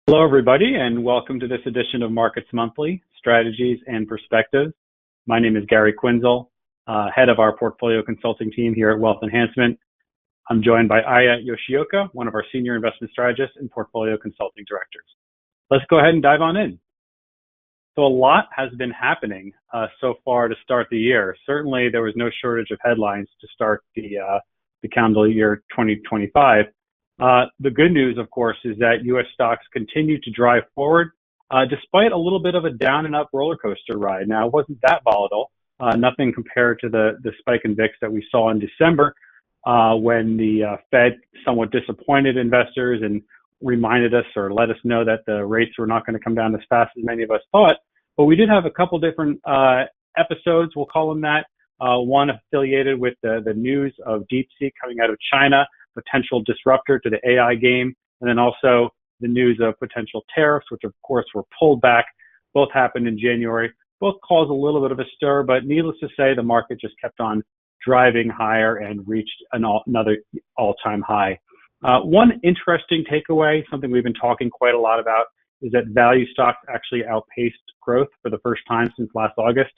Hello, everybody, and welcome to this edition of Markets Monthly, Strategies and Perspectives. My name is Gary Quinzel, head of our portfolio consulting team here at Wealth Enhancement. I'm joined by Aya Yoshioka, one of our senior investment strategists and portfolio consulting directors. Let's go ahead and dive on in. So a lot has been happening so far to start the year. Certainly, there was no shortage of headlines to start the calendar year 2025. The good news, of course, is that U.S. stocks continue to drive forward, despite a little bit of a down and up roller coaster ride. Now, it wasn't that volatile, nothing compared to the spike in VIX that we saw in December, when the Fed somewhat disappointed investors and reminded us or let us know that the rates were not going to come down as fast as many of us thought. But we did have a couple different episodes, we'll call them that. One affiliated with the news of DeepSeek coming out of China, potential disruptor to the AI game, and then also the news of potential tariffs, which of course were pulled back. Both happened in January. Both caused a little bit of a stir, but needless to say, the market just kept on driving higher and reached another all-time high. One interesting takeaway, something we've been talking quite a lot about, is that value stocks actually outpaced growth for the first time since last August.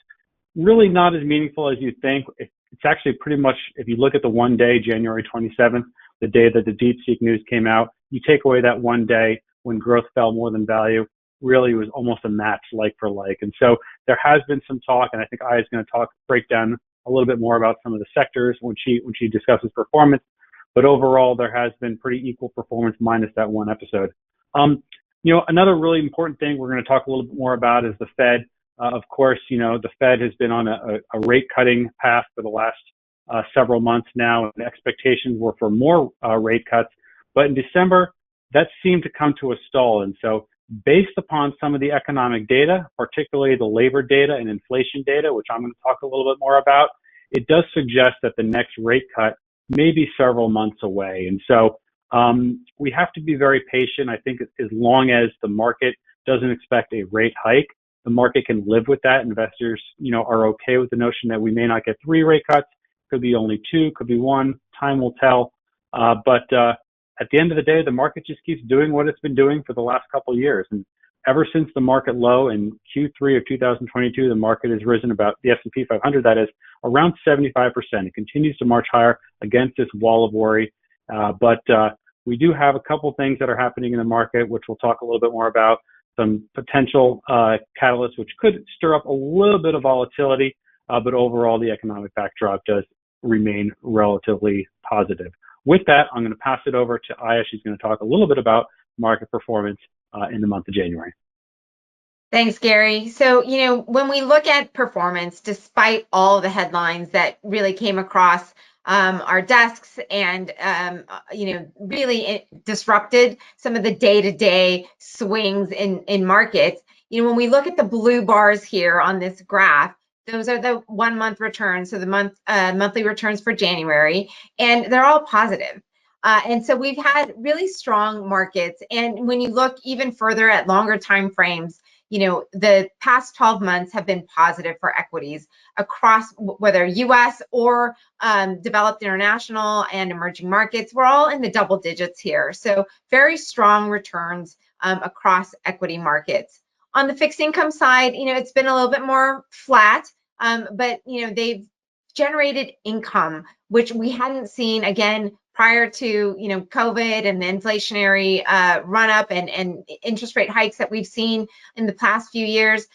Really not as meaningful as you think. It's actually pretty much, if you look at the one day, January 27th, the day that the DeepSeek news came out, you take away that one day when growth fell more than value, really was almost a match like for like. And so there has been some talk, and I think Aya is going to break down a little bit more about some of the sectors when she discusses performance. But overall, there has been pretty equal performance minus that one episode. Another really important thing we're going to talk a little bit more about is the Fed. Of course, the Fed has been on a rate cutting path for the last several months now, and expectations were for more rate cuts. But in December, that seemed to come to a stall. And so based upon some of the economic data, particularly the labor data and inflation data, which I'm going to talk a little bit more about, it does suggest that the next rate cut may be several months away. And so we have to be very patient. I think as long as the market doesn't expect a rate hike, the market can live with that. Investors, are okay with the notion that we may not get 3 rate cuts. Could be only 2, could be 1. Time will tell. But at the end of the day, the market just keeps doing what it's been doing for the last couple of years. And ever since the market low in Q3 of 2022, the market has risen about, the S&P 500, that is, around 75%. It continues to march higher against this wall of worry. But we do have a couple things that are happening in the market, which we'll talk a little bit more about. Some potential catalysts which could stir up a little bit of volatility, but overall the economic backdrop does remain relatively positive. With that, I'm going to pass it over to Aya. She's going to talk a little bit about market performance in the month of January. Thanks, Gary. So, when we look at performance, despite all the headlines that really came across our desks and, really disrupted some of the day-to-day swings in markets. When we look at the blue bars here on this graph, those are the 1 month returns, so the monthly returns for January, and they're all positive. And so we've had really strong markets. And when you look even further at longer time frames, the past 12 months have been positive for equities across whether US or developed international and emerging markets. We're all in the double digits here. So very strong returns across equity markets. On the fixed income side, it's been a little bit more flat, but they've generated income, which we hadn't seen again prior to COVID and the inflationary run up and interest rate hikes that we've seen in the past few years.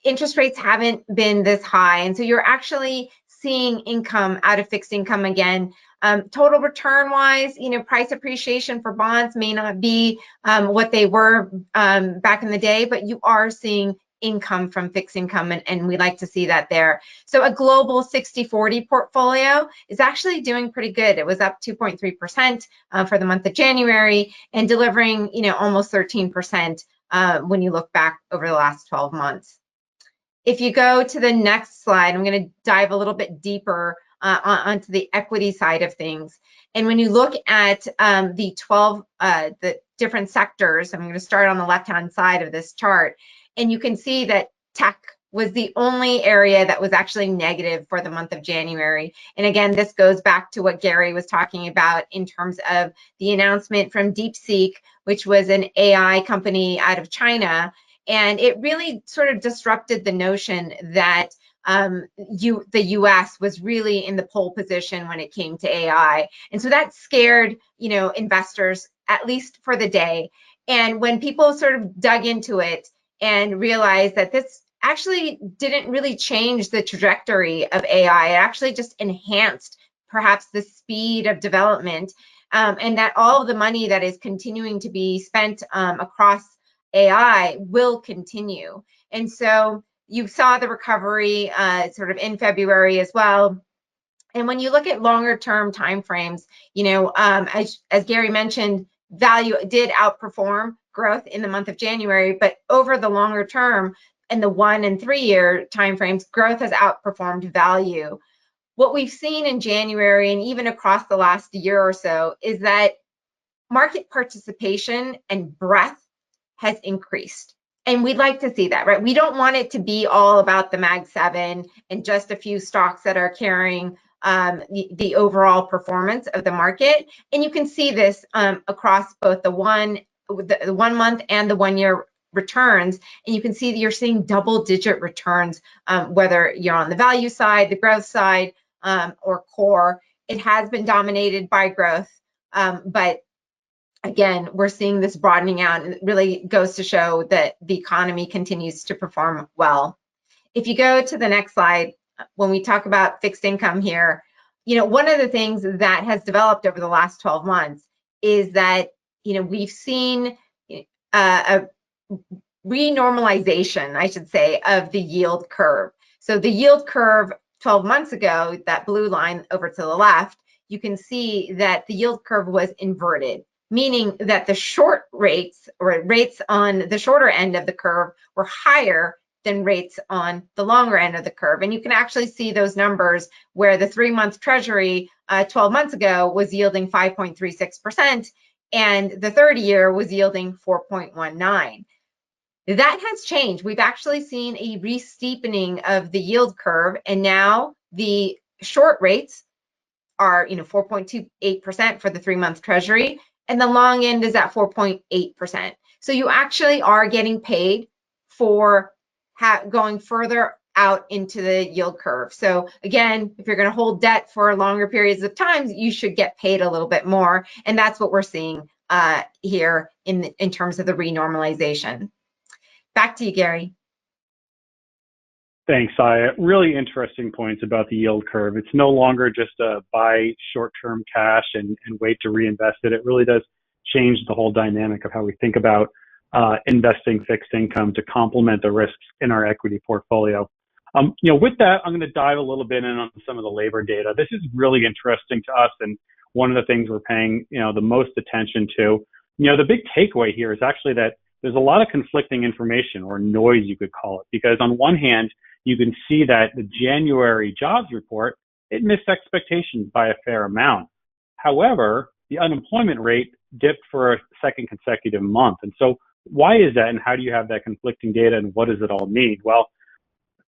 Interest rates haven't been this high, and so you're actually seeing income out of fixed income again. Total return wise, price appreciation for bonds may not be what they were back in the day, but you are seeing income from fixed income, and we like to see that there. So a global 60-40 portfolio is actually doing pretty good. It was up 2.3% for the month of January and delivering almost 13% when you look back over the last 12 months. If you go to the next slide, I'm going to dive a little bit deeper onto the equity side of things. And when you look at the different sectors, I'm going to start on the left-hand side of this chart, and you can see that tech was the only area that was actually negative for the month of January. And again, this goes back to what Gary was talking about in terms of the announcement from DeepSeek, which was an AI company out of China. And it really sort of disrupted the notion that the US was really in the pole position when it came to AI. And so that scared, investors, at least for the day. And when people sort of dug into it and realized that this actually didn't really change the trajectory of AI, it actually just enhanced perhaps the speed of development, and that all of the money that is continuing to be spent across AI will continue. And so you saw the recovery sort of in February as well. And when you look at longer term timeframes, as Gary mentioned, value did outperform growth in the month of January, but over the longer term, in the 1 and 3 year timeframes, growth has outperformed value. What we've seen in January and even across the last year or so is that market participation and breadth has increased. And we'd like to see that, right? We don't want it to be all about the Mag 7 and just a few stocks that are carrying the overall performance of the market. And you can see this across both the 1 month and the 1 year returns. And you can see that you're seeing double-digit returns, whether you're on the value side, the growth side, or core. It has been dominated by growth, but again, we're seeing this broadening out, and it really goes to show that the economy continues to perform well. If you go to the next slide, when we talk about fixed income here, one of the things that has developed over the last 12 months is that, we've seen a renormalization, I should say, of the yield curve. So the yield curve 12 months ago, that blue line over to the left, you can see that the yield curve was inverted, meaning that the short rates, or rates on the shorter end of the curve, were higher than rates on the longer end of the curve. And you can actually see those numbers where the 3-month treasury 12 months ago was yielding 5.36%, and the 30-year was yielding 4.19. That has changed. We've actually seen a re-steepening of the yield curve, and now the short rates are 4.28% for the 3-month treasury, and the long end is at 4.8%. So you actually are getting paid for going further out into the yield curve. So again, if you're going to hold debt for longer periods of time, you should get paid a little bit more, and that's what we're seeing here in terms of the renormalization. Back to you, Gary. Thanks, Aya. Really interesting points about the yield curve. It's no longer just a buy short-term cash and wait to reinvest it. It really does change the whole dynamic of how we think about investing fixed income to complement the risks in our equity portfolio. With that, I'm going to dive a little bit in on some of the labor data. This is really interesting to us, and one of the things we're paying the most attention to. The big takeaway here is actually that there's a lot of conflicting information, or noise you could call it, because on one hand, you can see that the January jobs report, it missed expectations by a fair amount. However, the unemployment rate dipped for a second consecutive month. And so why is that, and how do you have that conflicting data, and what does it all mean? Well,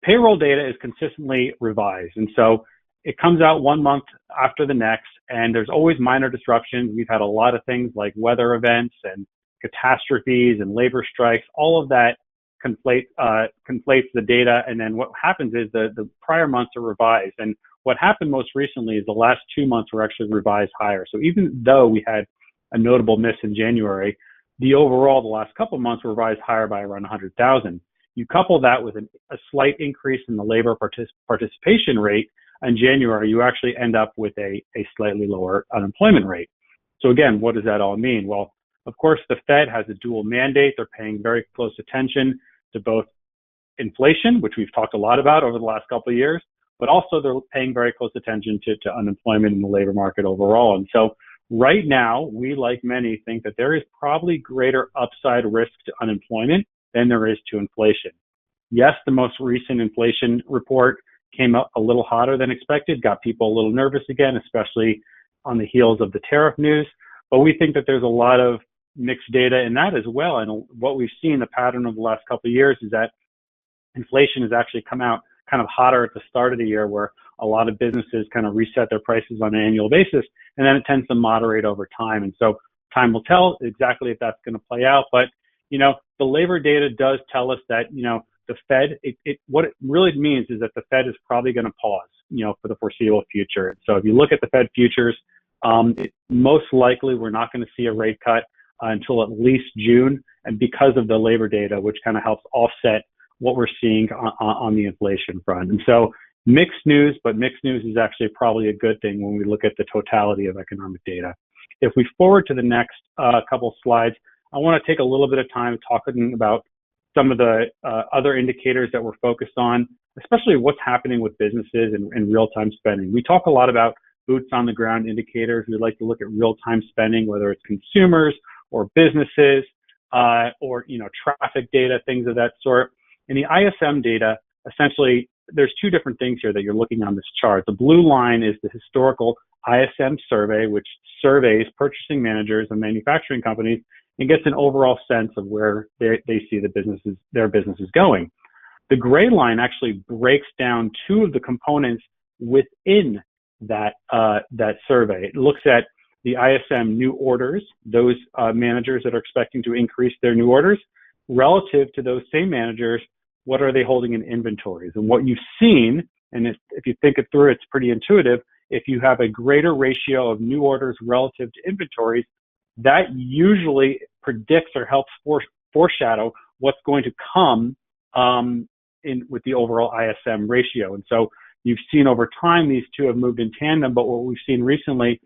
payroll data is consistently revised. And so it comes out 1 month after the next, and there's always minor disruptions. We've had a lot of things like weather events and catastrophes and labor strikes. All of that conflates the data, and then what happens is the prior months are revised. And what happened most recently is the last 2 months were actually revised higher. So even though we had a notable miss in January, the last couple of months were revised higher by around 100,000. You couple that with a slight increase in the labor participation rate in January, you actually end up with a slightly lower unemployment rate. So again, what does that all mean? Well, of course, the Fed has a dual mandate. They're paying very close attention to both inflation, which we've talked a lot about over the last couple of years, but also they're paying very close attention to unemployment in the labor market overall. And so right now, we, like many, think that there is probably greater upside risk to unemployment than there is to inflation. Yes, the most recent inflation report came up a little hotter than expected, got people a little nervous again, especially on the heels of the tariff news. But we think that there's a lot of mixed data in that as well. And what we've seen, the pattern of the last couple of years, is that inflation has actually come out kind of hotter at the start of the year, where a lot of businesses kind of reset their prices on an annual basis, and then it tends to moderate over time. And so time will tell exactly if that's going to play out. But, the labor data does tell us that, the Fed, what it really means is that the Fed is probably going to pause, for the foreseeable future. So if you look at the Fed futures, most likely we're not going to see a rate cut until at least June, and because of the labor data, which kind of helps offset what we're seeing on the inflation front. And so mixed news, but mixed news is actually probably a good thing when we look at the totality of economic data. If we forward to the next couple slides, I want to take a little bit of time talking about some of the other indicators that we're focused on, especially what's happening with businesses and real-time spending. We talk a lot about boots on the ground indicators. We like to look at real-time spending, whether it's consumers or businesses or traffic data, things of that sort. In the ISM data, essentially, there's two different things here that you're looking on this chart. The blue line is the historical ISM survey, which surveys purchasing managers and manufacturing companies and gets an overall sense of where they see their businesses going. The gray line actually breaks down two of the components within that survey. It looks at the ISM new orders, those managers that are expecting to increase their new orders, relative to those same managers, what are they holding in inventories? And what you've seen, and if you think it through, it's pretty intuitive, if you have a greater ratio of new orders relative to inventories, that usually predicts or helps foreshadow what's going to come with the overall ISM ratio. And so you've seen over time, these two have moved in tandem, but what we've seen recently,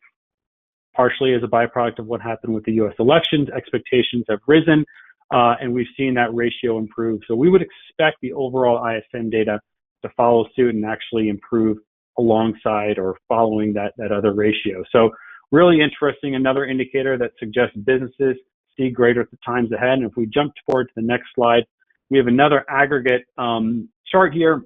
partially as a byproduct of what happened with the US elections, expectations have risen, and we've seen that ratio improve. So we would expect the overall ISM data to follow suit and actually improve alongside or following that other ratio. So really interesting, another indicator that suggests businesses see greater times ahead. And if we jump forward to the next slide, we have another aggregate chart here.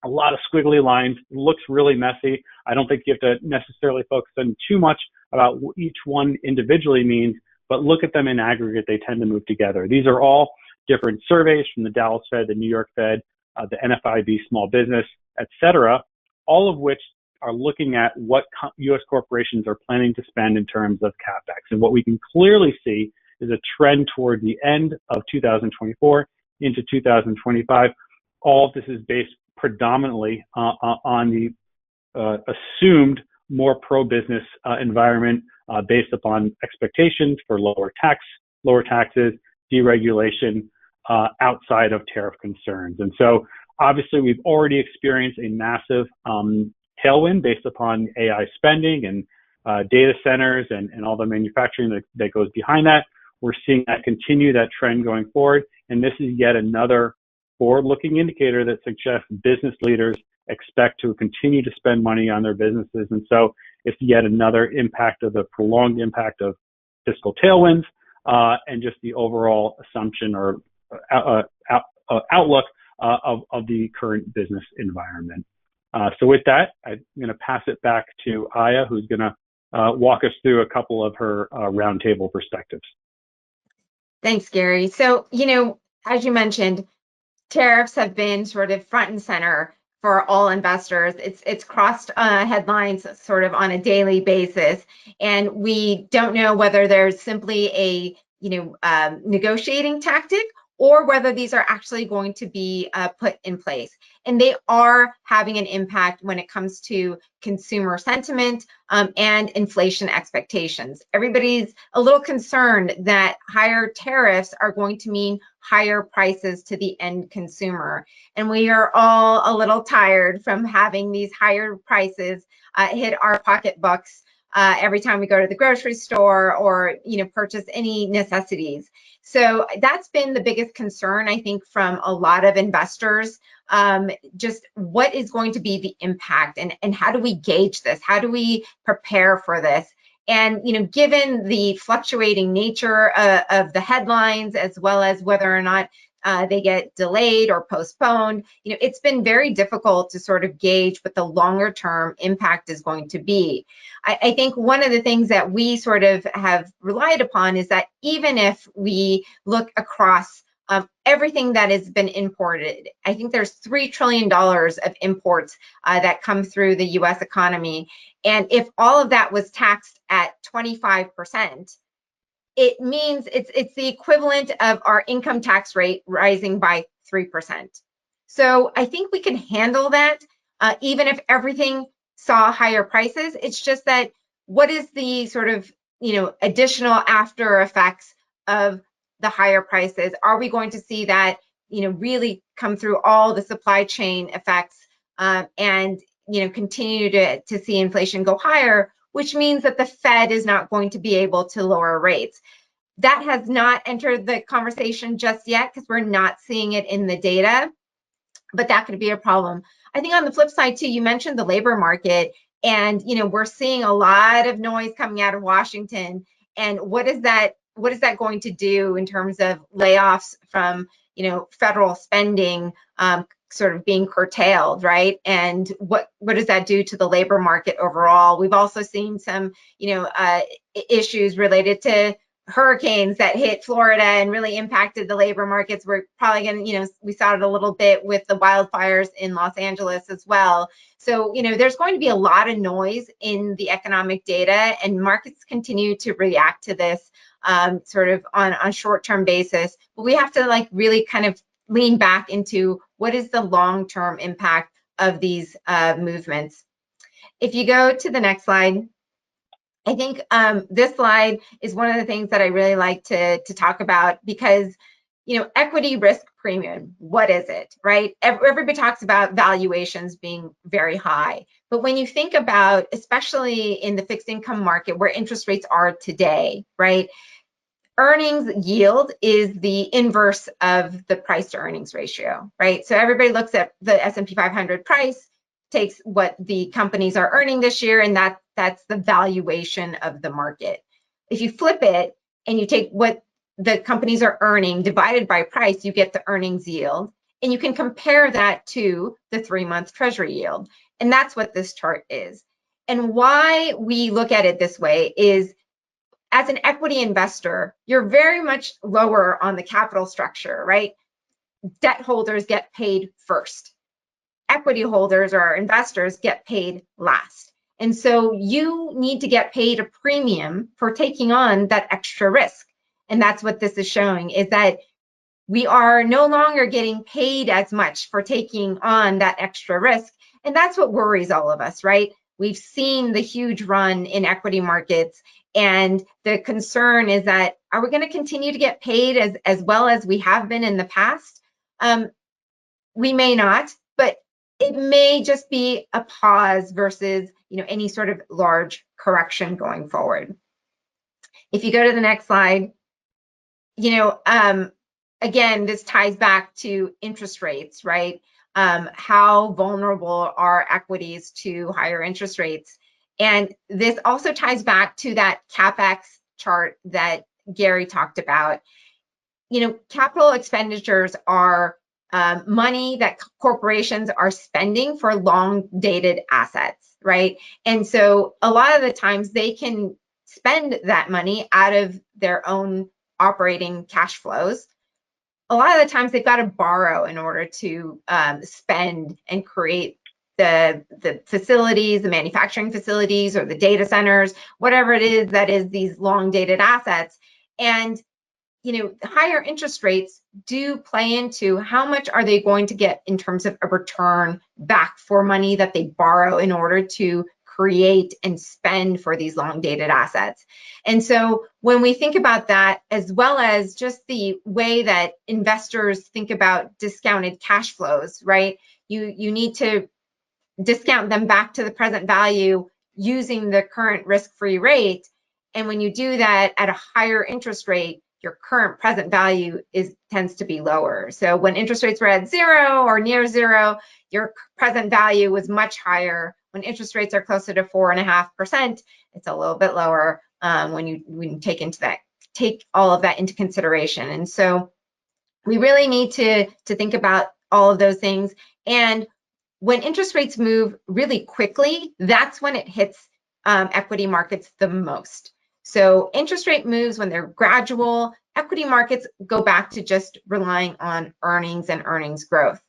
A lot of squiggly lines, looks really messy. I don't think you have to necessarily focus on too much about what each one individually means, but look at them in aggregate, they tend to move together. These are all different surveys from the Dallas Fed, the New York Fed, the NFIB Small Business, et cetera, all of which are looking at what U.S. corporations are planning to spend in terms of CapEx. And what we can clearly see is a trend toward the end of 2024 into 2025. All of this is based predominantly on the assumed more pro-business environment based upon expectations for lower taxes, deregulation outside of tariff concerns. And so obviously we've already experienced a massive tailwind based upon AI spending and data centers and all the manufacturing that goes behind that. We're seeing that continue, that trend going forward. And this is yet another forward-looking indicator that suggests business leaders expect to continue to spend money on their businesses. And so it's yet another impact of the prolonged impact of fiscal tailwinds and just the overall assumption or outlook of the current business environment. So with that, I'm going to pass it back to Aya, who's going to walk us through a couple of her roundtable perspectives. Thanks, Gary. So, as you mentioned, tariffs have been sort of front and center for all investors. It's crossed headlines sort of on a daily basis, and we don't know whether there's simply a negotiating tactic or whether these are actually going to be put in place. And they are having an impact when it comes to consumer sentiment and inflation expectations. Everybody's a little concerned that higher tariffs are going to mean higher prices to the end consumer. And we are all a little tired from having these higher prices hit our pocketbooks every time we go to the grocery store or purchase any necessities. So that's been the biggest concern, I think, from a lot of investors. Just what is going to be the impact and how do we gauge this? How do we prepare for this? And given the fluctuating nature of the headlines, as well as whether or not they get delayed or postponed, it's been very difficult to sort of gauge what the longer term impact is going to be. I think one of the things that we sort of have relied upon is that even if we look across everything that has been imported. I think there's $3 trillion of imports that come through the US economy. And if all of that was taxed at 25%, it means it's the equivalent of our income tax rate rising by 3%. So I think we can handle that even if everything saw higher prices. It's just that what is the sort of, additional after effects of the higher prices? Are we going to see that, really come through all the supply chain effects and, continue to see inflation go higher, which means that the Fed is not going to be able to lower rates. That has not entered the conversation just yet because we're not seeing it in the data, but that could be a problem. I think on the flip side too, you mentioned the labor market, and we're seeing a lot of noise coming out of Washington. And what is that going to do in terms of layoffs from federal spending sort of being curtailed, right? And what does that do to the labor market overall? We've also seen some issues related to hurricanes that hit Florida and really impacted the labor markets. We're probably going to, we saw it a little bit with the wildfires in Los Angeles as well. So, there's going to be a lot of noise in the economic data, and markets continue to react to this sort of on a short-term basis. But we have to really kind of lean back into what is the long-term impact of these movements. If you go to the next slide, I think this slide is one of the things that I really like to talk about because, equity risk premium, what is it, right? Everybody talks about valuations being very high. But when you think about, especially in the fixed income market where interest rates are today, right? Earnings yield is the inverse of the price to earnings ratio, right? So everybody looks at the S&P 500 price, takes what the companies are earning this year, and that's the valuation of the market. If you flip it and you take what the companies are earning divided by price, you get the earnings yield, and you can compare that to the 3-month treasury yield. And that's what this chart is. And why we look at it this way is, as an equity investor, you're very much lower on the capital structure, right? Debt holders get paid first. Equity holders or investors get paid last. And so you need to get paid a premium for taking on that extra risk. And that's what this is showing, is that we are no longer getting paid as much for taking on that extra risk. And that's what worries all of us, right? We've seen the huge run in equity markets, and the concern is that, are we going to continue to get paid as well as we have been in the past? We may not, but it may just be a pause versus any sort of large correction going forward. If you go to the next slide, again, this ties back to interest rates, right? How vulnerable are equities to higher interest rates? And this also ties back to that CapEx chart that Gary talked about. Capital expenditures are money that corporations are spending for long-dated assets, right? And so a lot of the times they can spend that money out of their own operating cash flows. A lot of the times they've got to borrow in order to spend and create the facilities, the manufacturing facilities, or the data centers, whatever it is that is these long-dated assets. And higher interest rates do play into how much are they going to get in terms of a return back for money that they borrow in order to create and spend for these long-dated assets. And so when we think about that, as well as just the way that investors think about discounted cash flows, right? You need to discount them back to the present value using the current risk-free rate. And when you do that at a higher interest rate, your current present value tends to be lower. So when interest rates were at 0 or near 0, your present value was much higher. When interest rates are closer to 4.5%, it's a little bit lower when you take all of that into consideration. And so we really need to think about all of those things. And when interest rates move really quickly, that's when it hits equity markets the most. So interest rate moves when they're gradual, equity markets go back to just relying on earnings and earnings growth.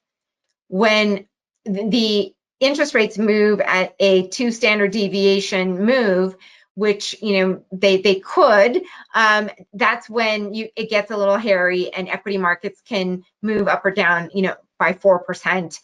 When the interest rates move at a 2 standard deviation move, which they could, that's when it gets a little hairy, and equity markets can move up or down by 4%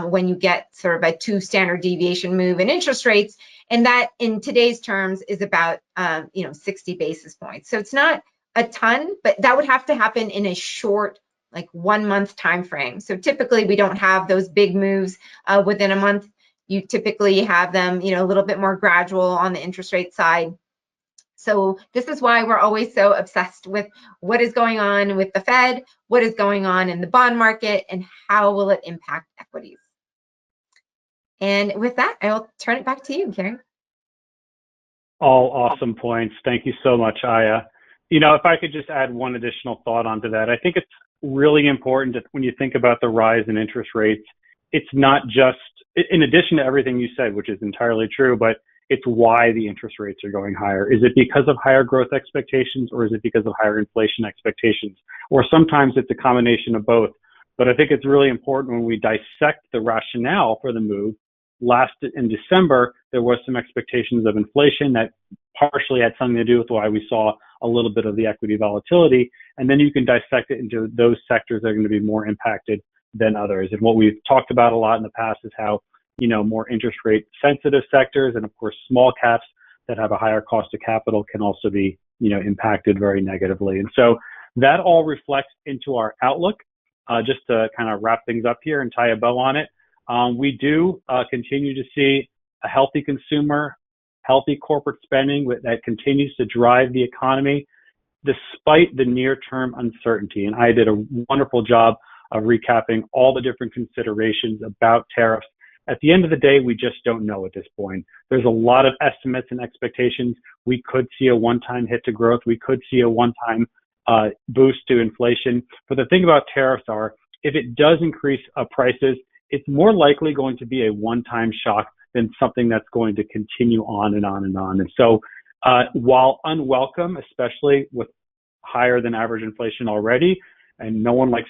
when you get sort of a 2 standard deviation move in interest rates, and that in today's terms is about 60 basis points. So it's not a ton, but that would have to happen in a short, like 1 month time frame. So typically we don't have those big moves within a month. You typically have them a little bit more gradual on the interest rate side. So this is why we're always so obsessed with what is going on with the Fed, what is going on in the bond market, and how will it impact equities. And with that, I'll turn it back to you, Gary. All awesome points. Thank you so much, Aya. If I could just add one additional thought onto that, I think it's really important that when you think about the rise in interest rates, it's not just, in addition to everything you said, which is entirely true, but it's why the interest rates are going higher. Is it because of higher growth expectations, or is it because of higher inflation expectations? Or sometimes it's a combination of both. But I think it's really important when we dissect the rationale for the move. In December, there was some expectations of inflation that partially had something to do with why we saw a little bit of the equity volatility. And then you can dissect it into those sectors that are going to be more impacted than others. And what we've talked about a lot in the past is how, more interest rate sensitive sectors, and of course, small caps that have a higher cost of capital can also be, impacted very negatively. And so that all reflects into our outlook. Just to kind of wrap things up here and tie a bow on it. We do continue to see a healthy consumer, healthy corporate spending that continues to drive the economy despite the near-term uncertainty. And I did a wonderful job of recapping all the different considerations about tariffs. At the end of the day, we just don't know at this point. There's a lot of estimates and expectations. We could see a one-time hit to growth. We could see a one-time boost to inflation. But the thing about tariffs are, if it does increase prices, it's more likely going to be a one-time shock than something that's going to continue on and on and on. And so while unwelcome, especially with higher than average inflation already, and no one likes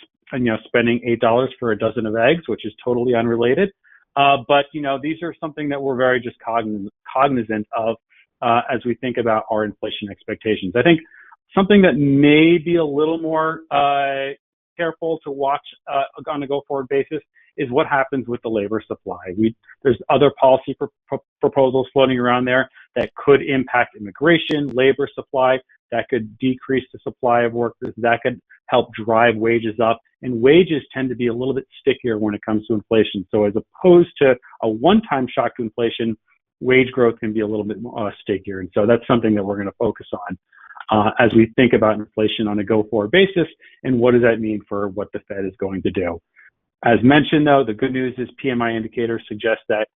spending $8 for a dozen of eggs, which is totally unrelated. But these are something that we're very just cognizant of as we think about our inflation expectations. I think something that may be a little more careful to watch on a go-forward basis is what happens with the labor supply. There's other policy proposals floating around there that could impact immigration, labor supply, that could decrease the supply of workers, that could help drive wages up. And wages tend to be a little bit stickier when it comes to inflation. So as opposed to a one-time shock to inflation, wage growth can be a little bit stickier. And so that's something that we're going to focus on as we think about inflation on a go-forward basis, and what does that mean for what the Fed is going to do. As mentioned, though, the good news is PMI indicators suggest that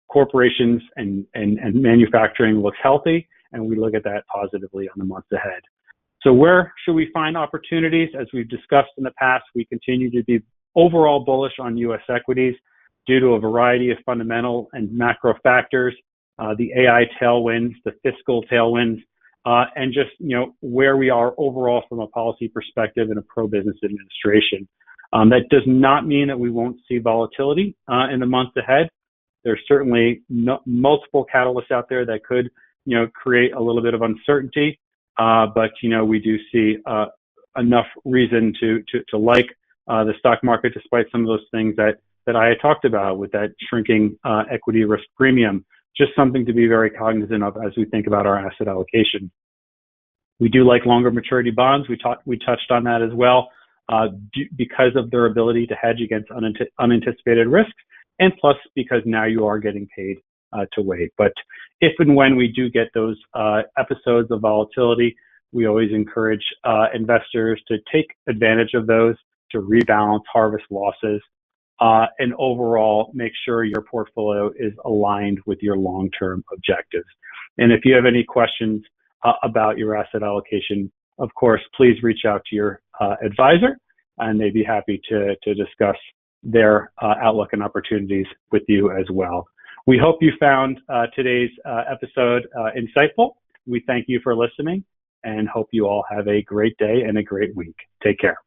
corporations and manufacturing looks healthy, and we look at that positively on the months ahead. So where should we find opportunities? As we've discussed in the past, we continue to be overall bullish on U.S. equities due to a variety of fundamental and macro factors, the AI tailwinds, the fiscal tailwinds, and just where we are overall from a policy perspective and a pro-business administration. That does not mean that we won't see volatility in the months ahead. There's certainly multiple catalysts out there that could create a little bit of uncertainty, but we do see enough reason to like the stock market, despite some of those things that I had talked about with that shrinking equity risk premium. Just something to be very cognizant of as we think about our asset allocation. We do like longer maturity bonds. We touched on that as well, because of their ability to hedge against unanticipated risks, and plus because now you are getting paid to wait. But if and when we do get those episodes of volatility, we always encourage investors to take advantage of those, to rebalance, harvest losses, and overall make sure your portfolio is aligned with your long-term objectives. And if you have any questions about your asset allocation, of course, please reach out to your advisor, and they'd be happy to discuss their outlook and opportunities with you as well. We hope you found today's episode insightful. We thank you for listening, and hope you all have a great day and a great week. Take care.